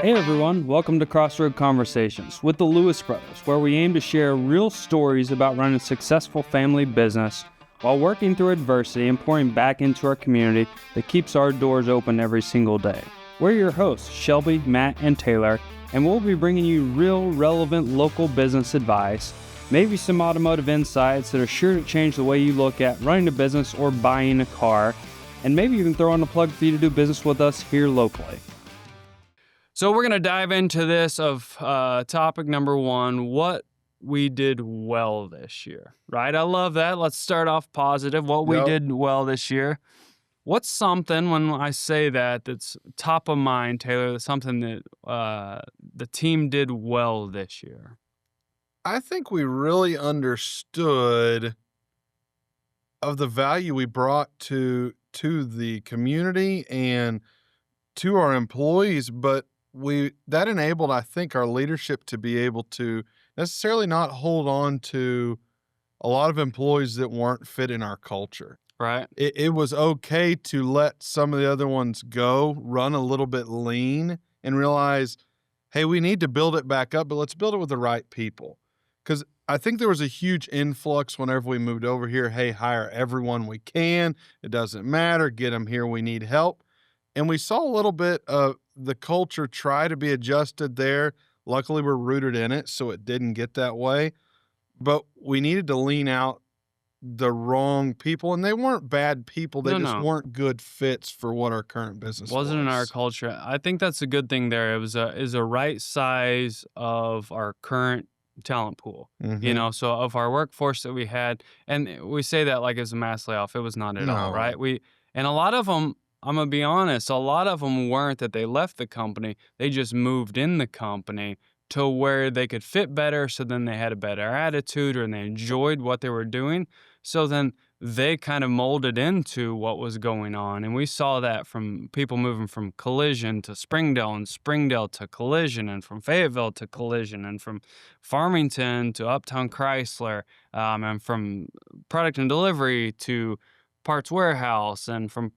Hey everyone, welcome to Crossroad Conversations with the Lewis brothers, where we aim to share real stories about running a successful family business while working through adversity and pouring back into our community that keeps our doors open every single day. We're your hosts, Shelby, Matt, and Taylor, and we'll be bringing you real, relevant local business advice, maybe some automotive insights that are sure to change the way you look at running a business or buying a car, and maybe even throw in a plug for you to do business with us here locally. So we're going to dive into this of topic number one, what we did well this year, right? I love that. Let's start off positive. What we did well this year. What's something, when I say that, that's top of mind, Taylor, that's something that the team did well this year? I think we really understood of the value we brought to the community and to our employees, but that enabled, I think, our leadership to be able to necessarily not hold on to a lot of employees that weren't fit in our culture. Right. It was okay to let some of the other ones go, run a little bit lean, and realize, hey, we need to build it back up, but let's build it with the right people. Because I think there was a huge influx whenever we moved over here. Hey, hire everyone we can. It doesn't matter. Get them here. We need help. And we saw a little bit of the culture try to be adjusted there. Luckily, we're rooted in it, so it didn't get that way. But we needed to lean out the wrong people, and they weren't bad people. They weren't good fits for what our current business wasn't in our culture. I think that's a good thing there. It was a right size of our current talent pool, so of our workforce that we had. And we say that like it's a mass layoff. It was not at all, right? And a lot of them, I'm going to be honest, a lot of them weren't that they left the company. They just moved in the company to where they could fit better. So then they had a better attitude and they enjoyed what they were doing. So then they kind of molded into what was going on. And we saw that from people moving from Collision to Springdale and Springdale to Collision and from Fayetteville to Collision and from Farmington to Uptown Chrysler and from product and delivery to parts warehouse and from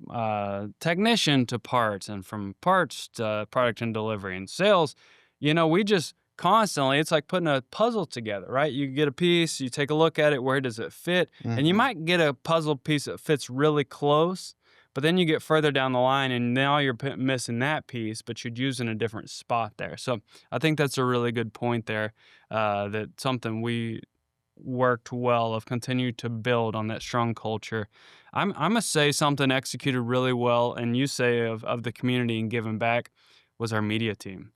technician to parts and from parts to product and delivery and sales. We just constantly, it's like putting a puzzle together, right? You get a piece, you take a look at it, where does it fit? And you might get a puzzle piece that fits really close, but then you get further down the line and now you're missing that piece, but you'd use in a different spot there. So I think that's a really good point there, that something we worked well of continued to build on that strong culture. I'm going to say something executed really well, and you say of the community and giving back, was our media team,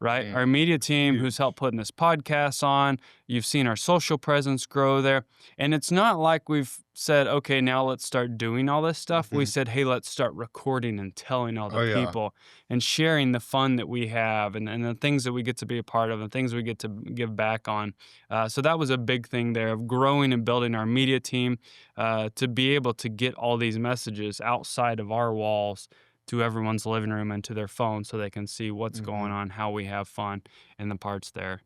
right? Man. Our media team who's helped putting this podcast on. You've seen our social presence grow there. And it's not like we've said, okay, now let's start doing all this stuff. We said, hey, let's start recording and telling all the people and sharing the fun that we have and the things that we get to be a part of and things we get to give back on. So that was a big thing there of growing and building our media team to be able to get all these messages outside of our walls to everyone's living room and to their phone so they can see what's going on, how we have fun, and the parts there.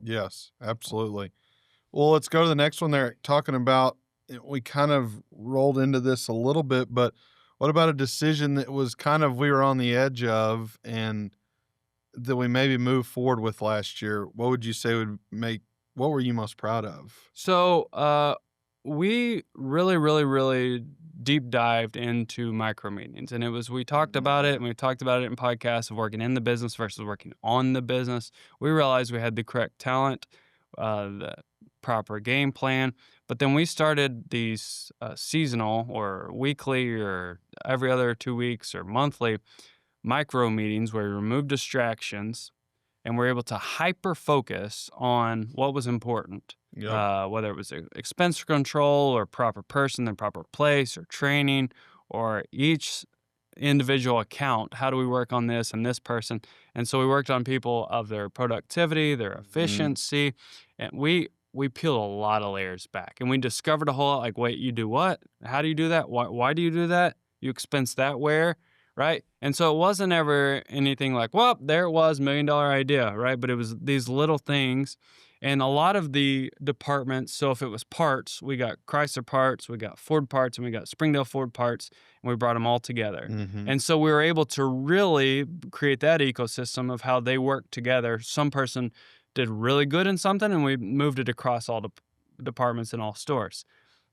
Yes, absolutely. Well, let's go to the next one there. Talking about, we kind of rolled into this a little bit, but what about a decision that was kind of we were on the edge of and that we maybe moved forward with last year? What would you say what were you most proud of? So we really deep dived into micro meetings, and we talked about it, and we talked about it in podcasts of working in the business versus working on the business. We realized we had the correct talent, the proper game plan, but then we started these seasonal or weekly or every other 2 weeks or monthly micro meetings where we removed distractions and we're able to hyper focus on what was important. Whether it was expense control or proper person in proper place or training or each individual account. How do we work on this and this person? And so we worked on people of their productivity, their efficiency, and we peeled a lot of layers back. And we discovered a whole lot, like, wait, you do what? How do you do that? Why do you do that? You expense that where? right? And so it wasn't ever anything like, well, there it was, $1 million idea, right? But it was these little things. And a lot of the departments, so if it was parts, we got Chrysler parts, we got Ford parts, and we got Springdale Ford parts, and we brought them all together. Mm-hmm. And so we were able to really create that ecosystem of how they work together. Some person did really good in something, and we moved it across all the departments in all stores.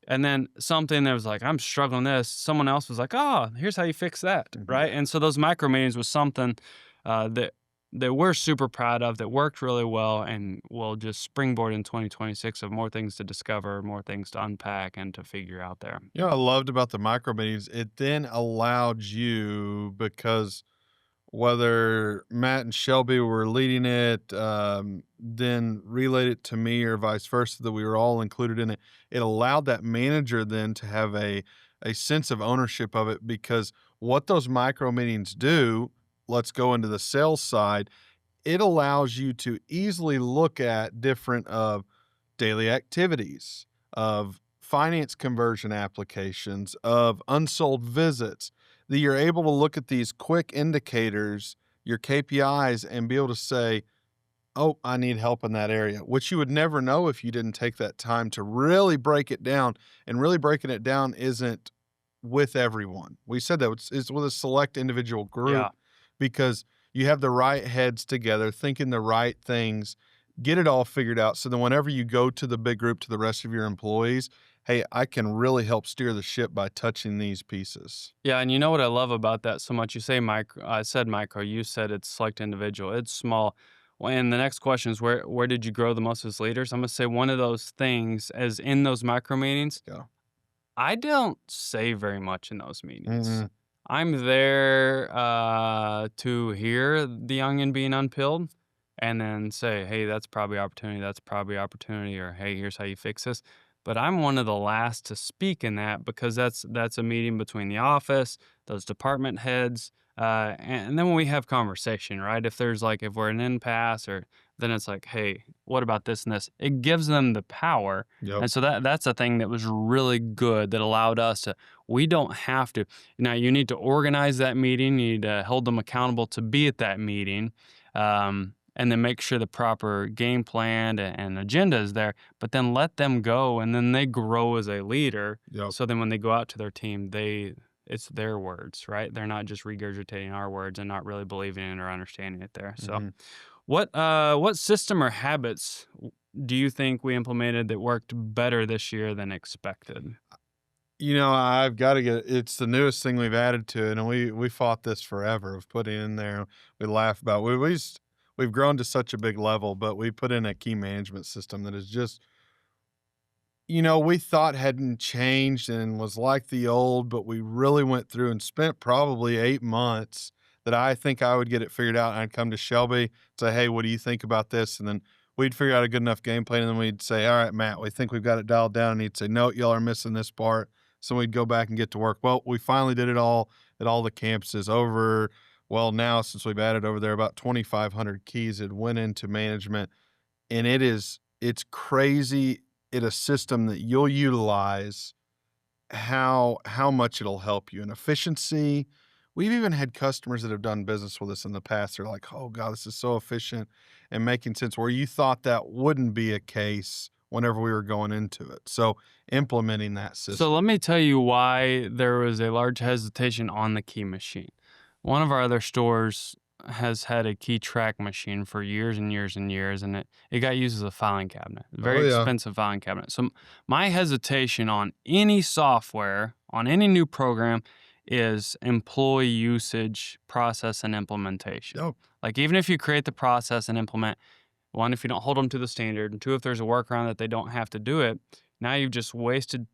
And then something that was like, I'm struggling this. Someone else was like, oh, here's how you fix that, Mm-hmm. right? And so those micro meetings was something that we're super proud of, that worked really well, and will just springboard in 2026 of more things to discover, more things to unpack and to figure out there. You know what I loved about the micro meetings? It then allowed you, because whether Matt and Shelby were leading it, then relayed it to me or vice versa, that we were all included in it. It allowed that manager then to have a sense of ownership of it, because what those micro meetings do, let's go into the sales side, it allows you to easily look at different of daily activities, of finance conversion applications, of unsold visits, that you're able to look at these quick indicators, your KPIs, and be able to say, oh, I need help in that area, which you would never know if you didn't take that time to really break it down. And really breaking it down isn't with everyone. We said that it's with a select individual group, Yeah. because you have the right heads together, thinking the right things, get it all figured out. So then whenever you go to the big group, to the rest of your employees, hey, I can really help steer the ship by touching these pieces. Yeah, and you know what I love about that so much? You say micro, I said micro, you said it's select individual. It's small. Well, and the next question is where did you grow the most as leaders? I'm gonna say one of those things as in those micro meetings, Yeah. I don't say very much in those meetings. Mm-mm. I'm there to hear the youngin being unpilled and then say, hey, that's probably opportunity, or hey, here's how you fix this. But I'm one of the last to speak in that, because that's a meeting between the office, those department heads, and then when we have conversation, right? If there's like, if we're an impasse, or then it's like, hey, what about this and this? It gives them the power. Yep. And so that's a thing that was really good, that allowed us to, we don't have to. Now, you need to organize that meeting. You need to hold them accountable to be at that meeting, and then make sure the proper game plan and agenda is there. But then let them go, and then they grow as a leader. Yep. So then when they go out to their team, it's their words, right? They're not just regurgitating our words and not really believing it or understanding it there. So, Mhm. what system or habits do you think we implemented that worked better this year than expected? You know, I've got to get it's the newest thing we've added to it, and we fought this forever of putting in there. We laugh about we've grown to such a big level, but we put in a key management system that is just, we thought hadn't changed and was like the old, but we really went through and spent probably 8 months that I think I would get it figured out. And I'd come to Shelby, say, hey, what do you think about this? And then we'd figure out a good enough game plan. And then we'd say, all right, Matt, we think we've got it dialed down. And he'd say, no, y'all are missing this part. So we'd go back and get to work. Well, we finally did it all at all the campuses over. Well, now since we've added over there about 2,500 keys, it went into management, and it's crazy in a system that you'll utilize how much it'll help you in efficiency. We've even had customers that have done business with us in the past. They're like, oh God, this is so efficient and making sense, where you thought that wouldn't be a case whenever we were going into it. So implementing that system. So let me tell you why there was a large hesitation on the key machine. One of our other stores has had a key track machine for years and years and years, and it got used as a filing cabinet, a very Oh, yeah. expensive filing cabinet. So my hesitation on any software, on any new program, is employee usage, process, and implementation. Yep. Like, even if you create the process and implement, one, if you don't hold them to the standard, and two, if there's a workaround that they don't have to do it, now you've just wasted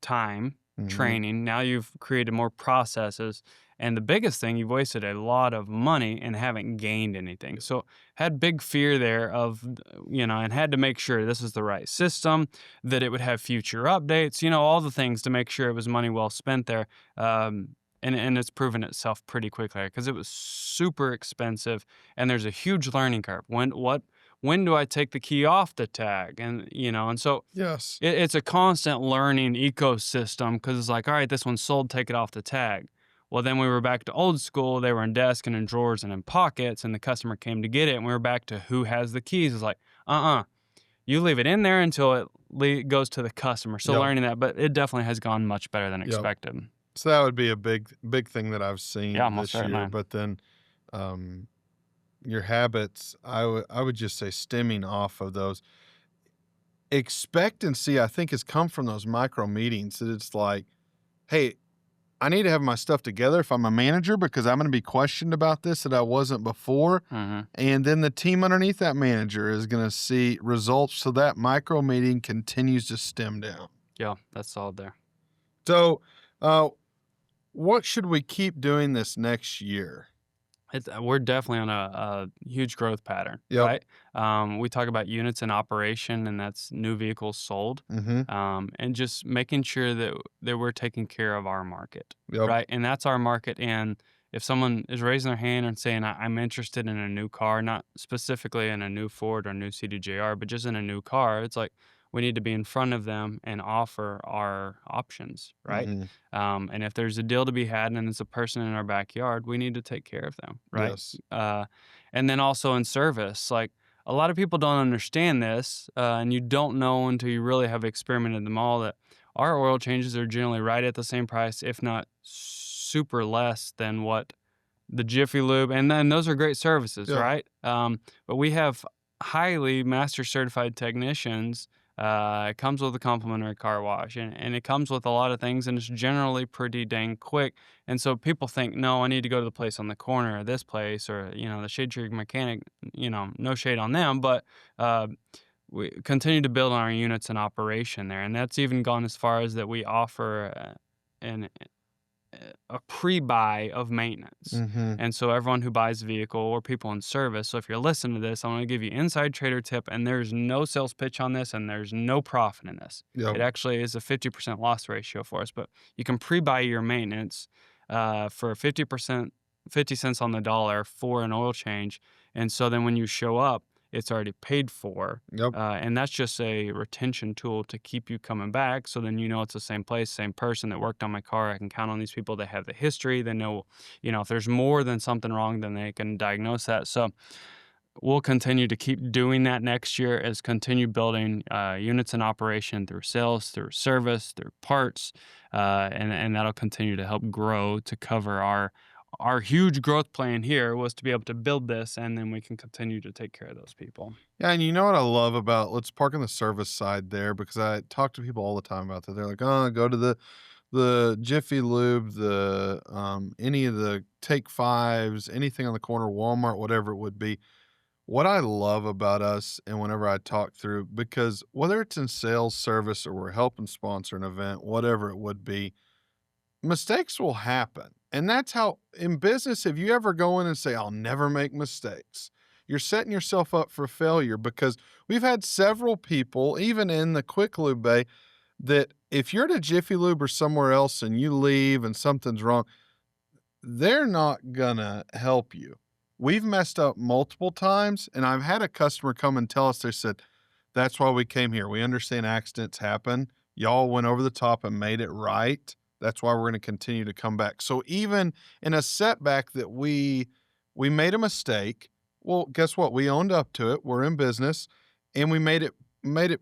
time Mhm. training. Now you've created more processes. And the biggest thing, you've wasted a lot of money and haven't gained anything. So had big fear there of, and had to make sure this is the right system, that it would have future updates, all the things to make sure it was money well spent there. And it's proven itself pretty quickly, because it was super expensive, and there's a huge learning curve. When do I take the key off the tag? And so Yes. it's a constant learning ecosystem, because it's like, all right, this one's sold, take it off the tag. Well, then we were back to old school. They were in desk and in drawers and in pockets, and the customer came to get it, and we were back to who has the keys. It's like, you leave it in there until it goes to the customer. So Yep. learning that, but it definitely has gone much better than Yep. expected. So that would be a big thing that I've seen Yeah, most this year. certainly. But then, um, your habits, I would just say stemming off of those expectancy, I think has come from those micro meetings that it's like, hey, I need to have my stuff together if I'm a manager because I'm going to be questioned about this that I wasn't before. Mm-hmm. And then the team underneath that manager is going to see results. So that micro meeting continues to stem down. Yeah, that's solid there. So, what should we keep doing this next year? We're definitely on a huge growth pattern, Yep. right? We talk about units in operation, and that's new vehicles sold, Mm-hmm. and just making sure that we're taking care of our market, Yep. right? And that's our market. And if someone is raising their hand and saying, I'm interested in a new car, not specifically in a new Ford or new CDJR, but just in a new car, it's like we need to be in front of them and offer our options, right? Mm-hmm. And if there's a deal to be had and it's a person in our backyard, we need to take care of them, right? Yes. And then also in service, like a lot of people don't understand this, and you don't know until you really have experimented them all that our oil changes are generally right at the same price, if not super less than what the Jiffy Lube, and then those are great services, Yeah. right? But we have highly master certified technicians. It comes with a complimentary car wash, and it comes with a lot of things, and it's generally pretty dang quick. And so people think, no, I need to go to the place on the corner or this place or, the Shade Tree Mechanic, no shade on them, but we continue to build on our units in operation there. And that's even gone as far as that we offer a pre-buy of maintenance. Mm-hmm. And so everyone who buys a vehicle or people in service, so if you're listening to this, I'm going to give you inside trader tip, and there's no sales pitch on this and there's no profit in this. Yep. It actually is a 50% loss ratio for us, but you can pre-buy your maintenance for 50%, 50 cents on the dollar for an oil change. And so then when you show up, it's already paid for. Yep. And that's just a retention tool to keep you coming back. So then it's the same place, same person that worked on my car. I can count on these people. They have the history. They know, if there's more than something wrong, then they can diagnose that. So we'll continue to keep doing that next year as continue building units in operation through sales, through service, through parts, and that'll continue to help grow to cover our huge growth plan here was to be able to build this, and then we can continue to take care of those people. Yeah, and you know what I love about let's park on the service side there because I talk to people all the time about that. They're like, "Oh, go to the Jiffy Lube, the any of the Take Fives, anything on the corner, Walmart, whatever it would be." What I love about us, and whenever I talk through, because whether it's in sales, service, or we're helping sponsor an event, whatever it would be, mistakes will happen. And that's how in business, if you ever go in and say, I'll never make mistakes, you're setting yourself up for failure because we've had several people, even in the Quick Lube Bay, that if you're at a Jiffy Lube or somewhere else and you leave and something's wrong, they're not gonna help you. We've messed up multiple times, and I've had a customer come and tell us, they said, that's why we came here. We understand accidents happen. Y'all went over the top and made it right. That's why we're going to continue to come back. So even in a setback that we made a mistake, well, guess what? We owned up to it. We're in business, and we made it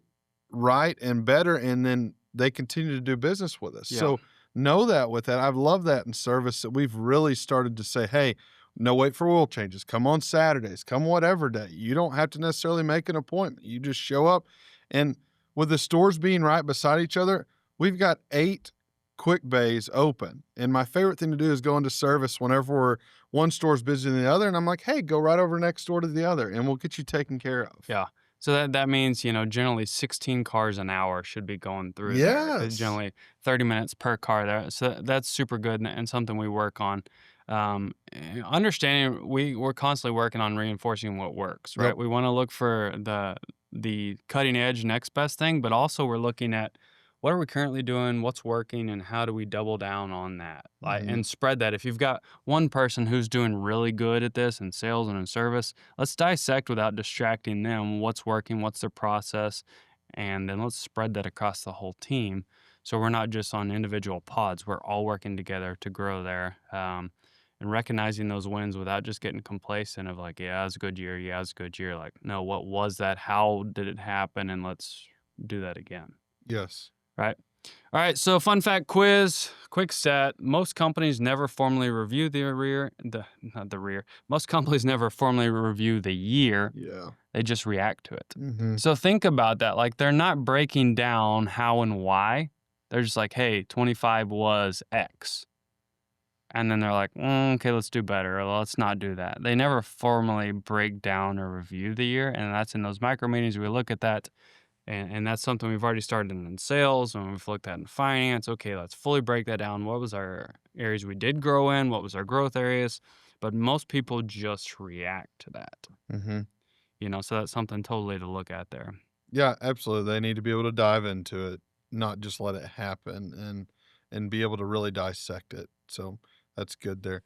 right and better, and then they continue to do business with us. Yeah. So know that with that. I've loved that in service that we've really started to say, hey, no wait for oil changes. Come on Saturdays. Come whatever day. You don't have to necessarily make an appointment. You just show up. And with the stores being right beside each other, we've got 8 quick bays open. And my favorite thing to do is go into service whenever one store's busier than the other. And I'm like, hey, go right over next door to the other and we'll get you taken care of. Yeah. So that means, generally 16 cars an hour should be going through there. Yes. Generally 30 minutes per car there. So that's super good and something we work on. Understanding we're constantly working on reinforcing what works, right? Yep. We want to look for the cutting edge next best thing, but also we're looking at what are we currently doing, what's working, and how do we double down on that, and spread that. If you've got one person who's doing really good at this in sales and in service, let's dissect without distracting them what's working, what's their process, and then let's spread that across the whole team So we're not just on individual pods. We're all working together to grow there. And recognizing those wins without just getting complacent of like, yeah, it was a good year. Yeah, it was a good year. Like, no, what was that? How did it happen? And let's do that again. Yes. Right. All right. So fun fact quiz, quick stat. Most companies never formally review Most companies never formally review the year. Yeah. They just react to it. Mm-hmm. So think about that. Like they're not breaking down how and why. They're just like, hey, 25 was X. And then they're like, okay, let's do better. Or let's not do that. They never formally break down or review the year. And that's in those micro meetings. We look at that. And that's something we've already started in sales and we've looked at in finance. Okay, let's fully break that down. What was our areas we did grow in? What was our growth areas? But most people just react to that. Mm-hmm. So that's something totally to look at there. Yeah, absolutely. They need to be able to dive into it, not just let it happen and be able to really dissect it. So that's good there.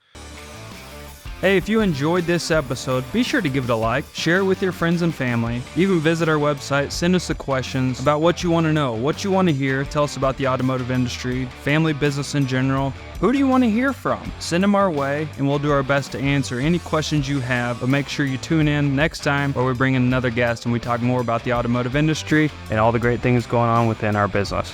Hey, if you enjoyed this episode, be sure to give it a like, share it with your friends and family, even visit our website, send us the questions about what you want to know, what you want to hear, tell us about the automotive industry, family business in general. Who do you want to hear from? Send them our way, and we'll do our best to answer any questions you have, but make sure you tune in next time where we bring in another guest and we talk more about the automotive industry and all the great things going on within our business.